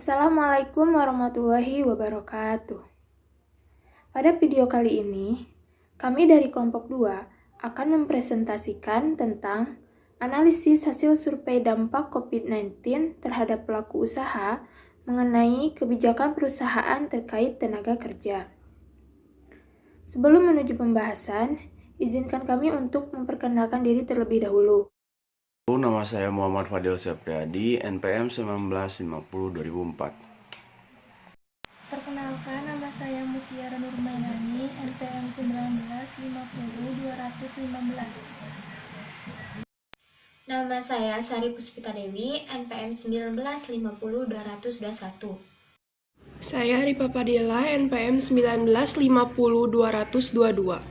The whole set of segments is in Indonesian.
Assalamualaikum warahmatullahi wabarakatuh. Pada video kali ini, kami dari kelompok 2 akan mempresentasikan tentang analisis hasil survei dampak COVID-19 terhadap pelaku usaha mengenai kebijakan perusahaan terkait tenaga kerja. Sebelum menuju pembahasan, izinkan kami untuk memperkenalkan diri terlebih dahulu. Nama saya Muhammad Fadil Septriadi, NPM 1950-2004. Perkenalkan, nama saya Mutiara Nurmainani, NPM 1950-215. Nama saya Sari Puspita Dewi, NPM 1950-221. Saya Ripa Padilla, NPM 1950-222.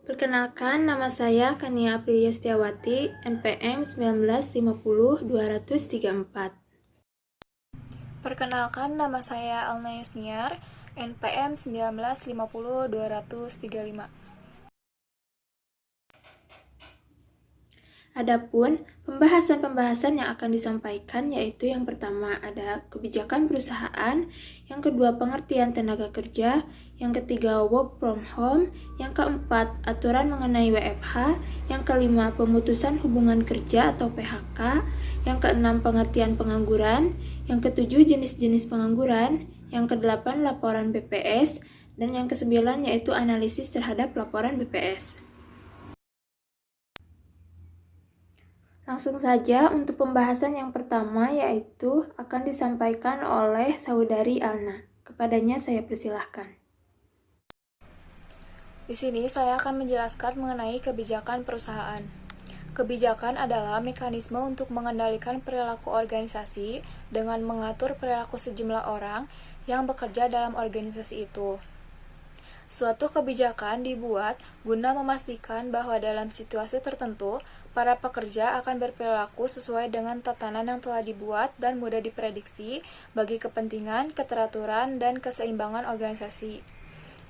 Perkenalkan, nama saya Kania Aprilia Setiawati, NPM 1950-234. Perkenalkan, nama saya Alna Yusniar, NPM 1950-235. Adapun pembahasan-pembahasan yang akan disampaikan yaitu yang pertama ada kebijakan perusahaan, yang kedua pengertian tenaga kerja, yang ketiga work from home, yang keempat aturan mengenai WFH, yang kelima pemutusan hubungan kerja atau PHK, yang keenam pengertian pengangguran, yang ketujuh jenis-jenis pengangguran, yang kedelapan laporan BPS, dan yang kesembilan yaitu analisis terhadap laporan BPS. Langsung saja untuk pembahasan yang pertama yaitu akan disampaikan oleh Saudari Alna. Kepadanya saya persilahkan. Di sini saya akan menjelaskan mengenai kebijakan perusahaan. Kebijakan adalah mekanisme untuk mengendalikan perilaku organisasi dengan mengatur perilaku sejumlah orang yang bekerja dalam organisasi itu. Suatu kebijakan dibuat guna memastikan bahwa dalam situasi tertentu, para pekerja akan berperilaku sesuai dengan tatanan yang telah dibuat dan mudah diprediksi bagi kepentingan, keteraturan, dan keseimbangan organisasi.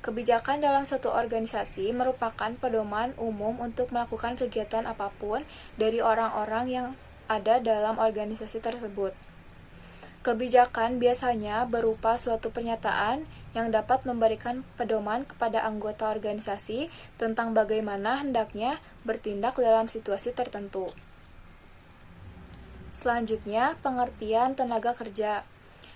Kebijakan dalam suatu organisasi merupakan pedoman umum untuk melakukan kegiatan apapun dari orang-orang yang ada dalam organisasi tersebut. Kebijakan biasanya berupa suatu pernyataan yang dapat memberikan pedoman kepada anggota organisasi tentang bagaimana hendaknya bertindak dalam situasi tertentu. Selanjutnya, pengertian tenaga kerja.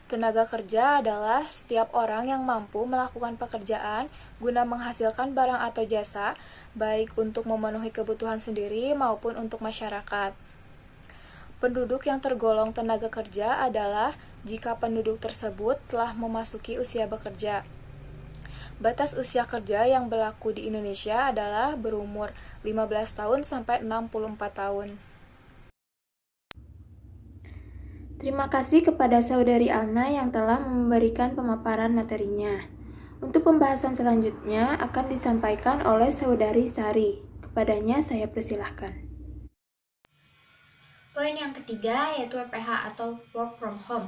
Tenaga kerja adalah setiap orang yang mampu melakukan pekerjaan guna menghasilkan barang atau jasa, baik untuk memenuhi kebutuhan sendiri maupun untuk masyarakat. Penduduk yang tergolong tenaga kerja adalah jika penduduk tersebut telah memasuki usia bekerja. Batas usia kerja yang berlaku di Indonesia adalah berumur 15 tahun sampai 64 tahun. Terima kasih kepada Saudari Alna yang telah memberikan pemaparan materinya. Untuk pembahasan selanjutnya akan disampaikan oleh Saudari Sari. Kepadanya saya persilahkan. Poin yang ketiga yaitu WFH atau work from home.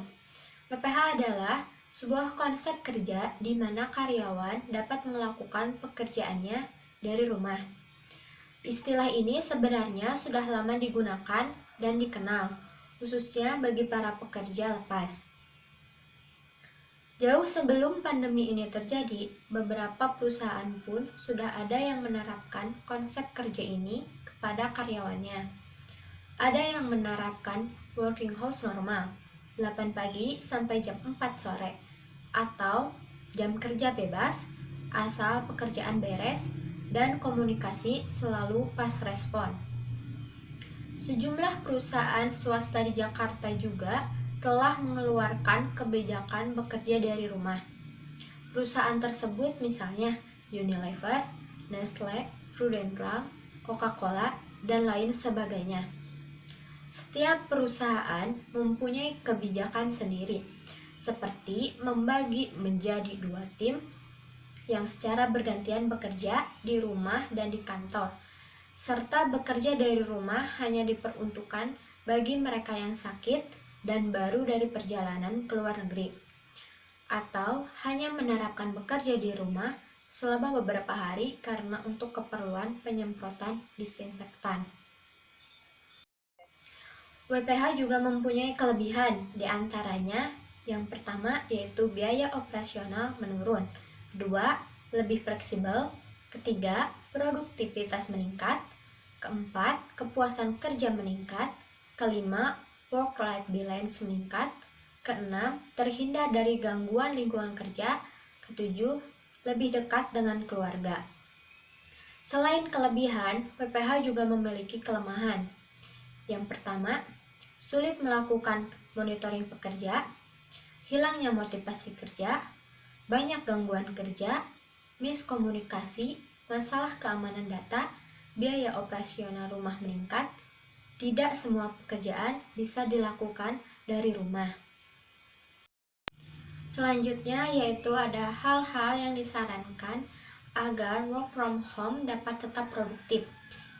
WFH adalah sebuah konsep kerja di mana karyawan dapat melakukan pekerjaannya dari rumah. Istilah ini sebenarnya sudah lama digunakan dan dikenal, khususnya bagi para pekerja lepas. Jauh sebelum pandemi ini terjadi, beberapa perusahaan pun sudah ada yang menerapkan konsep kerja ini kepada karyawannya. Ada yang menerapkan working hours normal, 8 pagi sampai jam 4 sore, atau jam kerja bebas, asal pekerjaan beres, dan komunikasi selalu pas respon. Sejumlah perusahaan swasta di Jakarta juga telah mengeluarkan kebijakan bekerja dari rumah. Perusahaan tersebut misalnya Unilever, Nestle, Prudential, Coca-Cola, dan lain sebagainya. Setiap perusahaan mempunyai kebijakan sendiri, seperti membagi menjadi 2 tim yang secara bergantian bekerja di rumah dan di kantor, serta bekerja dari rumah hanya diperuntukkan bagi mereka yang sakit dan baru dari perjalanan ke luar negeri, atau hanya menerapkan bekerja di rumah selama beberapa hari karena untuk keperluan penyemprotan disinfektan. WPH juga mempunyai kelebihan, di antaranya yang pertama yaitu biaya operasional menurun, kedua, lebih fleksibel, ketiga, produktivitas meningkat, keempat, kepuasan kerja meningkat, kelima, work-life balance meningkat, keenam, terhindar dari gangguan lingkungan kerja, ketujuh, lebih dekat dengan keluarga. Selain kelebihan, WPH juga memiliki kelemahan. Yang pertama, sulit melakukan monitoring pekerja, hilangnya motivasi kerja, banyak gangguan kerja, miskomunikasi, masalah keamanan data, biaya operasional rumah meningkat, tidak semua pekerjaan bisa dilakukan dari rumah. Selanjutnya yaitu ada hal-hal yang disarankan agar work from home dapat tetap produktif.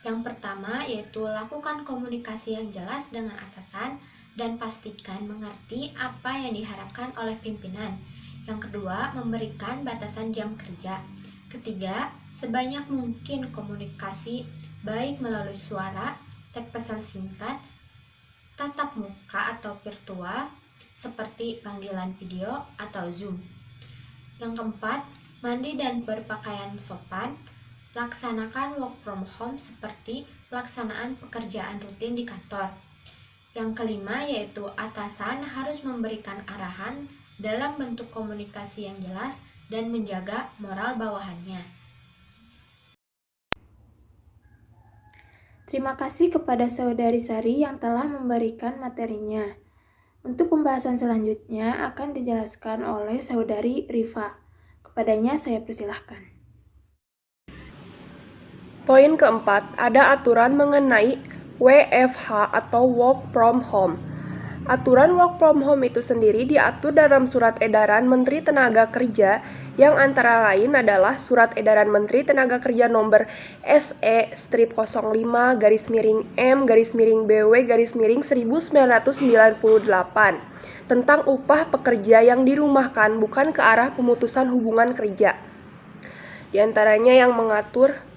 Yang pertama yaitu lakukan komunikasi yang jelas dengan atasan dan pastikan mengerti apa yang diharapkan oleh pimpinan. Yang kedua, memberikan batasan jam kerja. Ketiga, sebanyak mungkin komunikasi baik melalui suara, teks pesan singkat, tatap muka atau virtual seperti panggilan video atau Zoom. Yang keempat, mandi dan berpakaian sopan. Laksanakan work from home seperti pelaksanaan pekerjaan rutin di kantor. Yang kelima yaitu atasan harus memberikan arahan dalam bentuk komunikasi yang jelas dan menjaga moral bawahannya. Terima kasih kepada Saudari Sari yang telah memberikan materinya. Untuk pembahasan selanjutnya akan dijelaskan oleh Saudari Rifa. Kepadanya saya persilahkan. Poin keempat, ada aturan mengenai WFH atau Work From Home. Aturan Work From Home itu sendiri diatur dalam Surat Edaran Menteri Tenaga Kerja yang antara lain adalah Surat Edaran Menteri Tenaga Kerja nomor SE/05-MB/BW/1998 tentang upah pekerja yang dirumahkan bukan ke arah pemutusan hubungan kerja. Di antaranya yang mengatur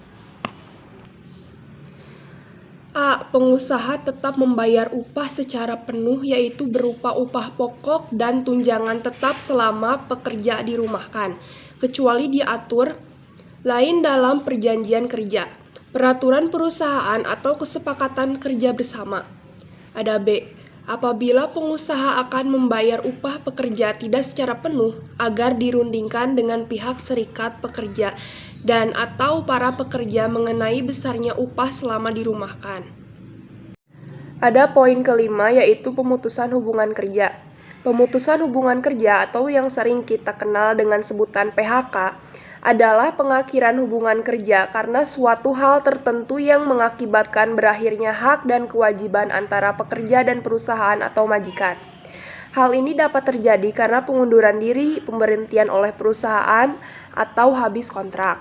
A. Pengusaha tetap membayar upah secara penuh yaitu berupa upah pokok dan tunjangan tetap selama pekerja dirumahkan, kecuali diatur lain dalam perjanjian kerja, peraturan perusahaan atau kesepakatan kerja bersama. Ada B. Apabila pengusaha akan membayar upah pekerja tidak secara penuh agar dirundingkan dengan pihak serikat pekerja dan atau para pekerja mengenai besarnya upah selama dirumahkan. Ada poin kelima yaitu pemutusan hubungan kerja. Pemutusan hubungan kerja atau yang sering kita kenal dengan sebutan PHK adalah pengakhiran hubungan kerja karena suatu hal tertentu yang mengakibatkan berakhirnya hak dan kewajiban antara pekerja dan perusahaan atau majikan. Hal ini dapat terjadi karena pengunduran diri, pemberhentian oleh perusahaan, atau habis kontrak.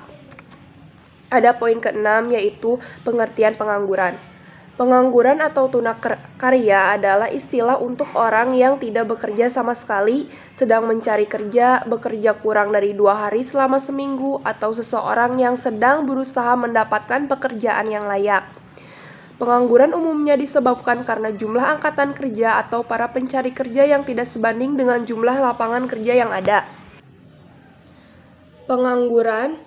Ada poin keenam yaitu pengertian pengangguran. Pengangguran atau tunakarya adalah istilah untuk orang yang tidak bekerja sama sekali, sedang mencari kerja, bekerja kurang dari 2 hari selama seminggu, atau seseorang yang sedang berusaha mendapatkan pekerjaan yang layak. Pengangguran umumnya disebabkan karena jumlah angkatan kerja atau para pencari kerja yang tidak sebanding dengan jumlah lapangan kerja yang ada. Pengangguran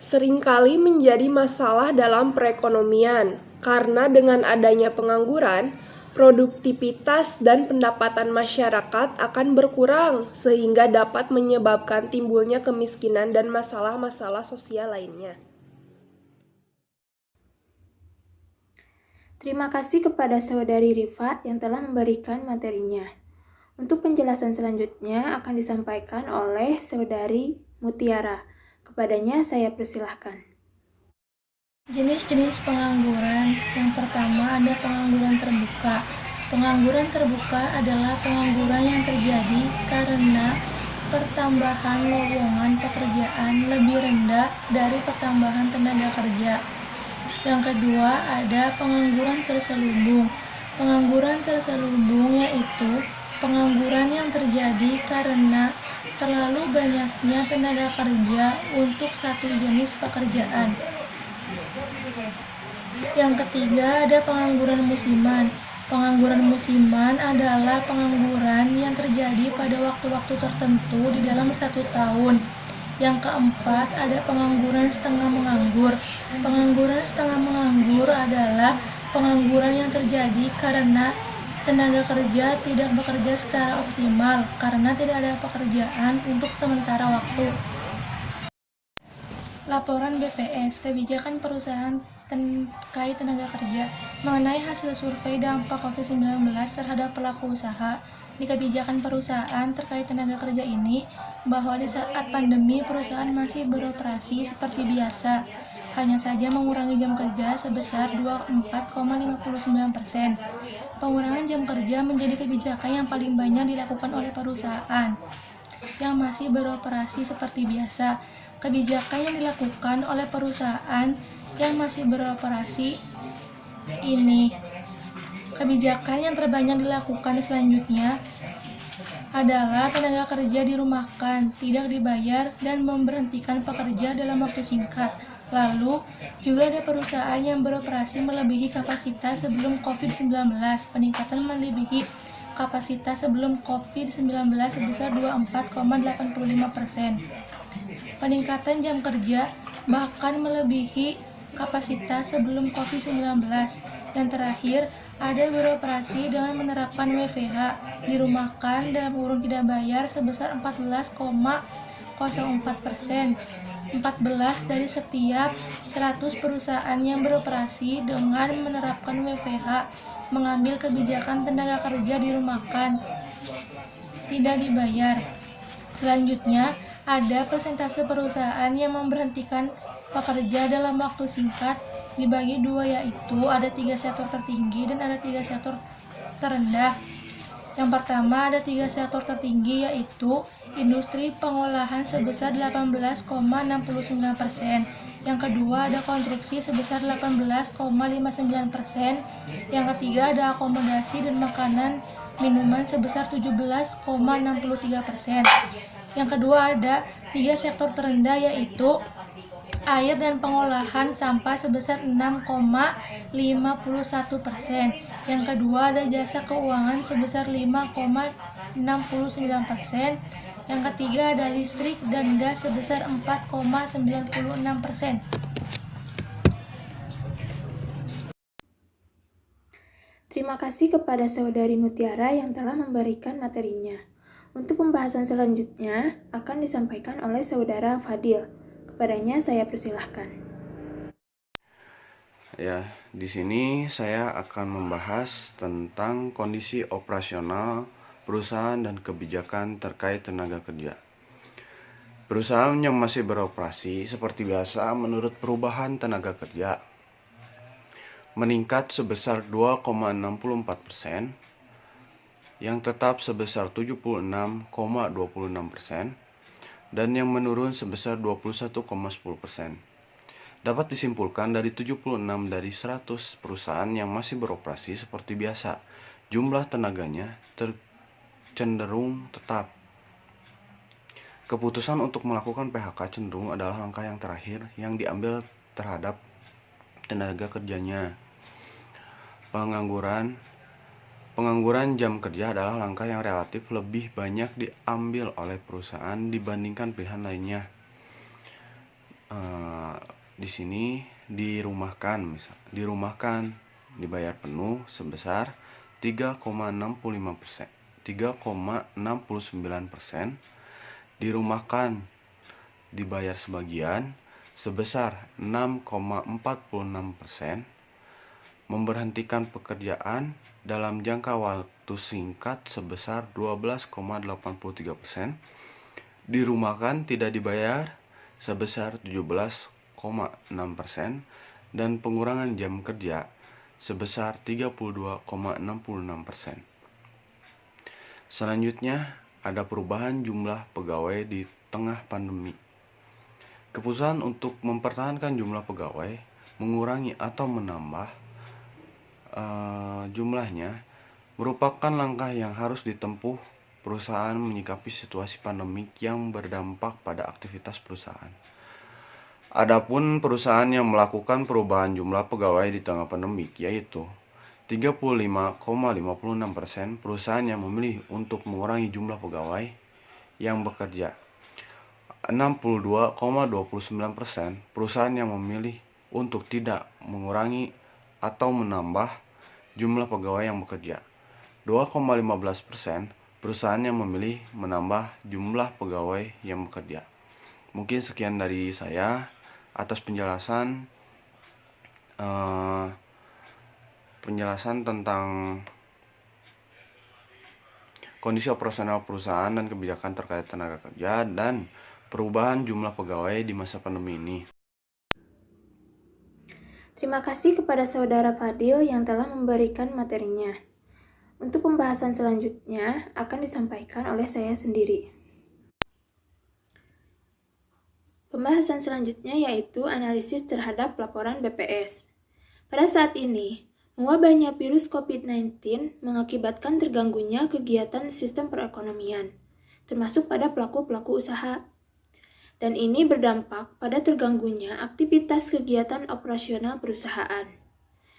seringkali menjadi masalah dalam perekonomian, karena dengan adanya pengangguran, produktivitas dan pendapatan masyarakat akan berkurang sehingga dapat menyebabkan timbulnya kemiskinan dan masalah-masalah sosial lainnya. Terima kasih kepada Saudari Rifa yang telah memberikan materinya. Untuk penjelasan selanjutnya akan disampaikan oleh Saudari Mutiara. Kepadanya saya persilahkan. Jenis-jenis pengangguran. Yang pertama ada pengangguran terbuka. Pengangguran terbuka adalah pengangguran yang terjadi karena pertambahan lowongan pekerjaan lebih rendah dari pertambahan tenaga kerja. Yang kedua ada pengangguran terselubung. Pengangguran terselubung yaitu pengangguran yang terjadi karena terlalu banyaknya tenaga kerja untuk satu jenis pekerjaan. Yang ketiga ada pengangguran musiman. Pengangguran musiman adalah pengangguran yang terjadi pada waktu-waktu tertentu di dalam 1 tahun. Yang keempat, ada pengangguran setengah menganggur. Pengangguran setengah menganggur adalah pengangguran yang terjadi karena tenaga kerja tidak bekerja secara optimal karena tidak ada pekerjaan untuk sementara waktu. Laporan BPS, kebijakan perusahaan terkait tenaga kerja, mengenai hasil survei dampak COVID-19 terhadap pelaku usaha di kebijakan perusahaan terkait tenaga kerja ini, bahwa di saat pandemi perusahaan masih beroperasi seperti biasa, hanya saja mengurangi jam kerja sebesar 24,59%. Pengurangan jam kerja menjadi kebijakan yang paling banyak dilakukan oleh perusahaan yang masih beroperasi seperti biasa. Kebijakan yang dilakukan oleh perusahaan yang masih beroperasi ini. Kebijakan yang terbanyak dilakukan selanjutnya adalah tenaga kerja dirumahkan, tidak dibayar, dan memberhentikan pekerja dalam waktu singkat. Lalu, juga ada perusahaan yang beroperasi melebihi kapasitas sebelum COVID-19. Peningkatan melebihi kapasitas sebelum COVID-19 sebesar 24,85%. Peningkatan jam kerja bahkan melebihi kapasitas sebelum COVID-19. Yang terakhir, ada beroperasi dengan menerapkan WFH, dirumahkan dalam kurung tidak bayar sebesar 14,04%. 14 dari setiap 100 perusahaan yang beroperasi dengan menerapkan WFH mengambil kebijakan tenaga kerja dirumahkan, tidak dibayar. Selanjutnya, ada persentase perusahaan yang memberhentikan pekerja dalam waktu singkat dibagi 2, yaitu ada 3 sektor tertinggi dan ada 3 sektor terendah. Yang pertama, ada 3 sektor tertinggi, yaitu industri pengolahan sebesar 18,69%. Yang kedua, ada konstruksi sebesar 18,59%. Yang ketiga, ada akomodasi dan makanan minuman sebesar 17,63%. Yang kedua, ada 3 sektor terendah, yaitu air dan pengolahan sampah sebesar 6,51%. Yang kedua, ada jasa keuangan sebesar 5,69%. Yang ketiga, ada listrik dan gas sebesar 4,96%. Terima kasih kepada Saudari Mutiara yang telah memberikan materinya. Untuk pembahasan selanjutnya akan disampaikan oleh Saudara Fadil. Kepadanya saya persilahkan. Ya, di sini saya akan membahas tentang kondisi operasional perusahaan dan kebijakan terkait tenaga kerja. Perusahaan yang masih beroperasi seperti biasa menurut perubahan tenaga kerja meningkat sebesar 2,64%, yang tetap sebesar 76,26%, dan yang menurun sebesar 21,10%. Dapat disimpulkan dari 76 dari 100 perusahaan yang masih beroperasi seperti biasa, jumlah tenaganya cenderung tetap. Keputusan untuk melakukan PHK cenderung adalah langkah yang terakhir yang diambil terhadap tenaga kerjanya. Pengangguran jam kerja adalah langkah yang relatif lebih banyak diambil oleh perusahaan dibandingkan pilihan lainnya. Di sini dirumahkan dibayar penuh sebesar 3,69%, dirumahkan dibayar sebagian sebesar 6,46%, memberhentikan pekerjaan dalam jangka waktu singkat sebesar 12,83%, dirumahkan tidak dibayar sebesar 17,6%, dan pengurangan jam kerja sebesar 32,66%. Selanjutnya, ada perubahan jumlah pegawai di tengah pandemi. Keputusan untuk mempertahankan jumlah pegawai, mengurangi atau menambah jumlahnya merupakan langkah yang harus ditempuh perusahaan menyikapi situasi pandemik yang berdampak pada aktivitas perusahaan. Adapun perusahaan yang melakukan perubahan jumlah pegawai di tengah pandemik, yaitu 35,56% perusahaan yang memilih untuk mengurangi jumlah pegawai yang bekerja. 62,29% perusahaan yang memilih untuk tidak mengurangi atau menambah jumlah pegawai yang bekerja. 2,15% perusahaan yang memilih menambah jumlah pegawai yang bekerja. Mungkin sekian dari saya atas penjelasan tentang kondisi operasional perusahaan dan kebijakan terkait tenaga kerja dan perubahan jumlah pegawai di masa pandemi ini. Terima kasih kepada Saudara Fadil yang telah memberikan materinya. Untuk pembahasan selanjutnya akan disampaikan oleh saya sendiri. Pembahasan selanjutnya yaitu analisis terhadap laporan BPS. Pada saat ini, mewabahnya virus COVID-19 mengakibatkan terganggunya kegiatan sistem perekonomian, termasuk pada pelaku-pelaku usaha. Dan ini berdampak pada terganggunya aktivitas kegiatan operasional perusahaan.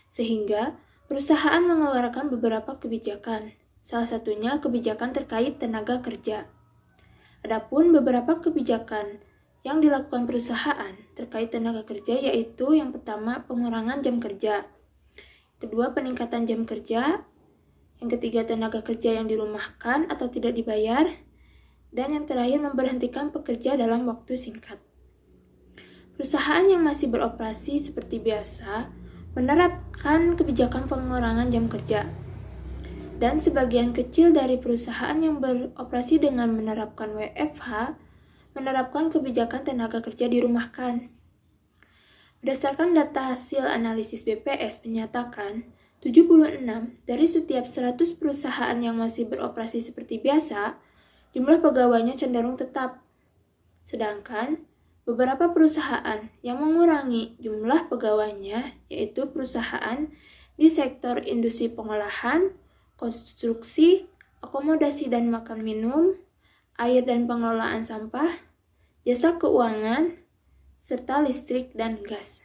Sehingga, perusahaan mengeluarkan beberapa kebijakan, salah satunya kebijakan terkait tenaga kerja. Adapun beberapa kebijakan yang dilakukan perusahaan terkait tenaga kerja yaitu yang pertama pengurangan jam kerja, kedua peningkatan jam kerja, yang ketiga tenaga kerja yang dirumahkan atau tidak dibayar, dan yang terakhir memberhentikan pekerja dalam waktu singkat. Perusahaan yang masih beroperasi seperti biasa menerapkan kebijakan pengurangan jam kerja, dan sebagian kecil dari perusahaan yang beroperasi dengan menerapkan WFH menerapkan kebijakan tenaga kerja dirumahkan. Berdasarkan data hasil analisis BPS menyatakan 76 dari setiap 100 perusahaan yang masih beroperasi seperti biasa, jumlah pegawainya cenderung tetap. Sedangkan beberapa perusahaan yang mengurangi jumlah pegawainya yaitu perusahaan di sektor industri pengolahan, konstruksi, akomodasi dan makan minum, air dan pengelolaan sampah, jasa keuangan, serta listrik dan gas.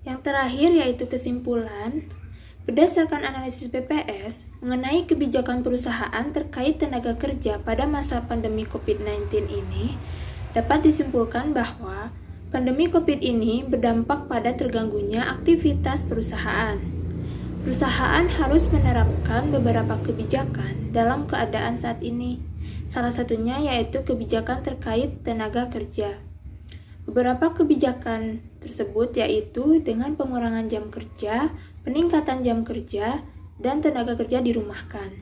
Yang terakhir yaitu kesimpulan, berdasarkan analisis BPS mengenai kebijakan perusahaan terkait tenaga kerja pada masa pandemi COVID-19 ini, dapat disimpulkan bahwa pandemi COVID ini berdampak pada terganggunya aktivitas perusahaan. Perusahaan harus menerapkan beberapa kebijakan dalam keadaan saat ini. Salah satunya yaitu kebijakan terkait tenaga kerja. Beberapa kebijakan tersebut yaitu dengan pengurangan jam kerja, peningkatan jam kerja, dan tenaga kerja dirumahkan.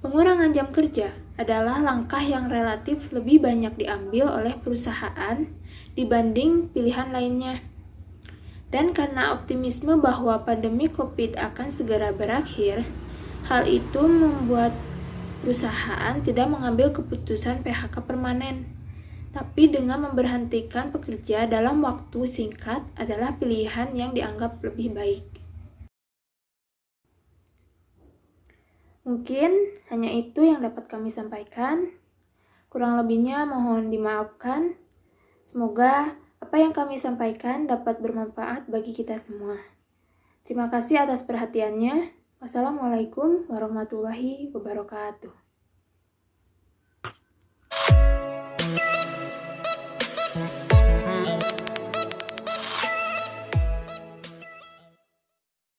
Pengurangan jam kerja adalah langkah yang relatif lebih banyak diambil oleh perusahaan dibanding pilihan lainnya. Dan karena optimisme bahwa pandemi COVID akan segera berakhir, hal itu membuat perusahaan tidak mengambil keputusan PHK permanen. Tapi dengan memberhentikan pekerja dalam waktu singkat adalah pilihan yang dianggap lebih baik. Mungkin hanya itu yang dapat kami sampaikan. Kurang lebihnya mohon dimaafkan. Semoga apa yang kami sampaikan dapat bermanfaat bagi kita semua. Terima kasih atas perhatiannya. Wassalamualaikum warahmatullahi wabarakatuh.